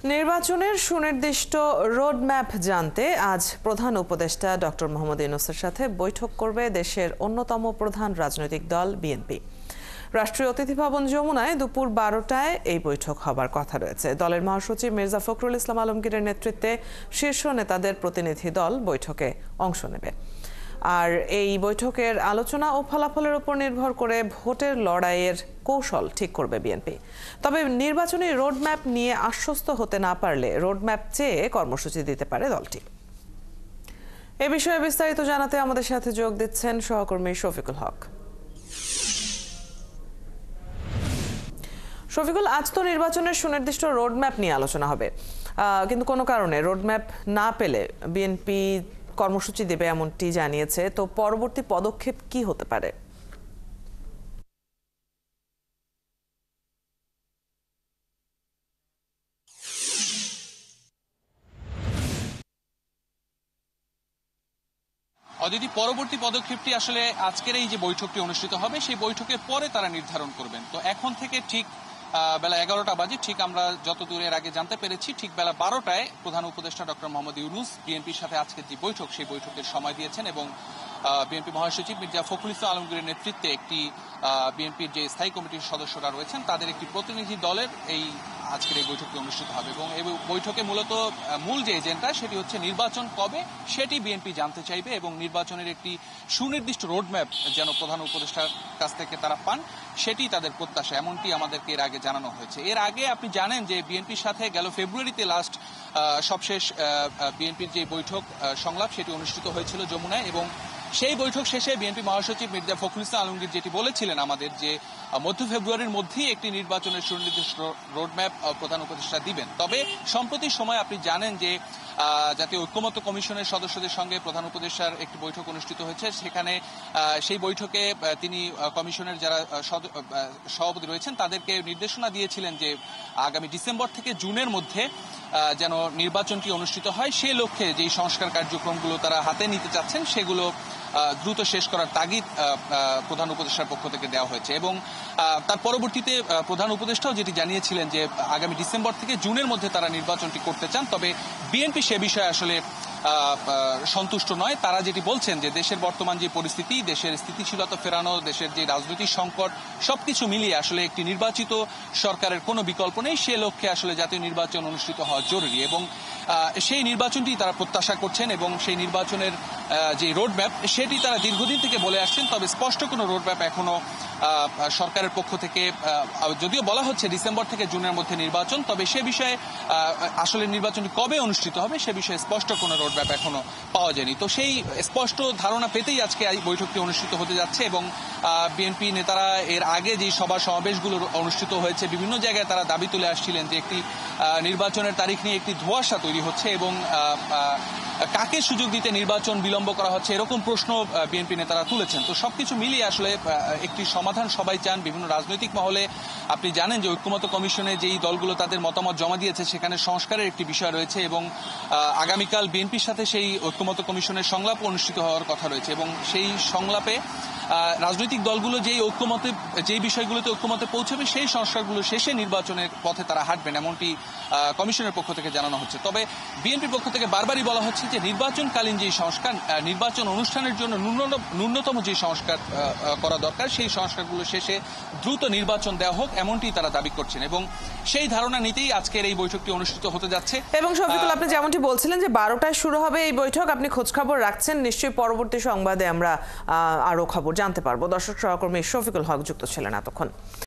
নির্বাচনের সুনির্দিষ্ট রোডম্যাপ জানতে আজ প্রধান উপদেষ্টা ডক্টর মোহাম্মদ ইউনূসের সাথে বৈঠক করবে দেশের অন্যতম প্রধান রাজনৈতিক দল বিএনপি। রাষ্ট্রীয় অতিথি ভবন যমুনায় দুপুর 12টায় এই বৈঠক হবার কথা রয়েছে। দলের মহাসচিব মির্জা ফখরুল ইসলাম আলমগীরের নেতৃত্বে শীর্ষ নেতাদের প্রতিনিধি দল বৈঠকে অংশ নেবে। আর এই বৈঠকের আলোচনা ও ফলাফলের উপর নির্ভর করে ভোটের লড়াইয়ের কৌশল ঠিক করবে বিএনপি। তবে নির্বাচনী রোডম্যাপ নিয়ে আশ্বস্ত হতে না পারলে রোডম্যাপ চেয়ে কর্মসূচি দিতে পারে দলটি। এ বিষয়ে বিস্তারিত জানাতে আমাদের সাথে যোগ দিচ্ছেন সহকর্মী শফিকুল হক। শফিকুল, আজ তো নির্বাচনের সুনির্দিষ্ট রোডম্যাপ নিয়ে আলোচনা হবে, কিন্তু কোনো কারণে রোডম্যাপ না পেলে বিএনপি কর্মসূচি দেবে এমনটি জানিয়েছে। তো পরবর্তী পদক্ষেপ কি হতে পারে? অদিতি, পরবর্তী পদক্ষেপটি আসলে আজকের এই যে বৈঠকটি অনুষ্ঠিত হবে সেই বৈঠকের পরে তারা নির্ধারণ করবেন। তো এখন থেকে ঠিক বেলা 11টা বাজে, ঠিক আমরা যতদূর এর আগে জানতে পেরেছি, ঠিক বেলা 12টায় প্রধান উপদেষ্টা ডক্টর মোহাম্মদ ইউনূস বিএনপির সাথে আজকের যে বৈঠক সেই বৈঠকের সময় দিয়েছেন এবং বিএনপি মহাসচিব মির্জা ফখরুল ইসলাম আলমগীরের নেতৃত্বে একটি বিএনপির যে স্থায়ী কমিটির সদস্যরা রয়েছেন তাদের একটি প্রতিনিধি দলের এই আজকের এই বৈঠকটি অনুষ্ঠিত হবে এবং এই বৈঠকে মূলত মূল যে এজেন্ডা সেটি হচ্ছে নির্বাচন কবে সেটি বিএনপি জানতে চাইবে এবং নির্বাচনের একটি সুনির্দিষ্ট রোডম্যাপ যেন প্রধান উপদেষ্টার কাছ থেকে তারা পান সেটি তাদের প্রত্যাশা, এমনটি আমাদেরকে এর আগে জানানো হয়েছে। এর আগে আপনি জানেন যে বিএনপির সাথে গেল ফেব্রুয়ারিতে লাস্ট সবশেষ বিএনপির যে বৈঠক সংলাপ সেটি অনুষ্ঠিত হয়েছিল যমুনায় এবং সেই বৈঠক শেষে বিএনপি মহাসচিব মির্জা ফখরুল ইসলাম আলমগীর যেটি বলেছিলেন আমাদের যে মধ্য ফেব্রুয়ারির মধ্যেই একটি নির্বাচনের সুনির্দিষ্ট রোডম্যাপ প্রধান উপদেষ্টা দিবেন। তবে সম্প্রতি সময় আপনি জানেন যে জাতীয় ঐক্যমত্য কমিশনের সদস্যদের সঙ্গে প্রধান উপদেষ্টার একটি বৈঠক অনুষ্ঠিত হয়েছে। সেখানে সেই বৈঠকে তিনি কমিশনের যারা সভাপতি রয়েছেন তাদেরকে নির্দেশনা দিয়েছিলেন যে আগামী ডিসেম্বর থেকে জুনের মধ্যে যেন নির্বাচনটি অনুষ্ঠিত হয়, সে লক্ষ্যে যেই সংস্কার কার্যক্রমগুলো তারা হাতে নিতে চাচ্ছেন সেগুলো দ্রুত শেষ করার তাগিদ প্রধান উপদেষ্টার পক্ষ থেকে দেওয়া হয়েছে এবং তার পরবর্তীতে প্রধান উপদেষ্টাও যেটি জানিয়েছিলেন যে আগামী ডিসেম্বর থেকে জুনের মধ্যে তারা নির্বাচনটি করতে চান। তবে বিএনপি সে বিষয়ে আসলে সন্তুষ্ট নয়। তারা যেটি বলছেন যে দেশের বর্তমান যে পরিস্থিতি, দেশের স্থিতিশীলতা ফেরানো, দেশের যে রাজনৈতিক সংকট সবকিছু মিলিয়ে আসলে একটি নির্বাচিত সরকারের কোনো বিকল্প নেই, সে লক্ষ্যে আসলে জাতীয় নির্বাচন অনুষ্ঠিত হওয়া জরুরি এবং সেই নির্বাচনটি তারা প্রত্যাশা করছেন এবং সেই নির্বাচনের যে রোডম্যাপ সেটি তারা দীর্ঘদিন থেকে বলে আসছেন। তবে স্পষ্ট কোনো রোডম্যাপ এখনো সরকারের পক্ষ থেকে, যদিও বলা হচ্ছে ডিসেম্বর থেকে জুনের মধ্যে নির্বাচন, তবে সে বিষয়ে আসলে নির্বাচনটি কবে অনুষ্ঠিত হবে সে বিষয়ে স্পষ্ট কোনো রোডম্যাপ এখনো পাওয়া যায়নি। তো সেই স্পষ্ট ধারণা পেতেই আজকে এই বৈঠকটি অনুষ্ঠিত হতে যাচ্ছে এবং বিএনপি নেতারা এর আগে যে সভা সমাবেশগুলো অনুষ্ঠিত হয়েছে বিভিন্ন জায়গায় তারা দাবি তুলে আসছিলেন যে একটি নির্বাচনের তারিখ নিয়ে একটি ধোঁয়াশা তৈরি হচ্ছে এবং কাকে সুযোগ দিতে নির্বাচন বিলম্ব করা হচ্ছে এরকম প্রশ্ন বিএনপি নেতারা তুলেছেন। তো সবকিছু মিলিয়ে আসলে একটি সমাধান সবাই চান বিভিন্ন রাজনৈতিক মহলে। আপনি জানেন যে ঐক্যমত্য কমিশনে যেই দলগুলো তাদের মতামত জমা দিয়েছে সেখানে সংস্কারের একটি বিষয় রয়েছে এবং আগামীকাল বিএনপির সাথে সেই ঐক্যমত্য কমিশনের সংলাপ অনুষ্ঠিত হওয়ার কথা রয়েছে এবং সেই সংলাপে রাজনৈতিক দলগুলো যেই বিষয়গুলোতে ঐক্যমতে পৌঁছাবে সেই সংস্কারগুলো শেষে নির্বাচনের পথে তারা হাঁটবেন এমনটি কমিশনের পক্ষ থেকে জানানো হচ্ছে। তবে বিএনপির পক্ষ থেকে বারবারই বলা হচ্ছে যে নির্বাচনকালীন যে সংস্কার, নির্বাচন অনুষ্ঠানের জন্য ন্যূনতম যে সংস্কার করা দরকার সেই সংস্কারগুলো শেষে দ্রুত নির্বাচন দেওয়া হোক এমনটি তারা দাবি করছেন এবং সেই ধারণা নিতেই আজকের এই বৈঠকটি অনুষ্ঠিত হতে যাচ্ছে। এবং শফিকুল, আপনি যেমনটি বলছিলেন যে 12টায় শুরু হবে এই বৈঠক, আপনি খোঁজখবর রাখছেন, নিশ্চয়ই পরবর্তী সংবাদে আমরা আরো খবর জানতে পারবো। দর্শক সহকর্মী শফিকুল হক যুক্ত ছিলেন এতক্ষণ।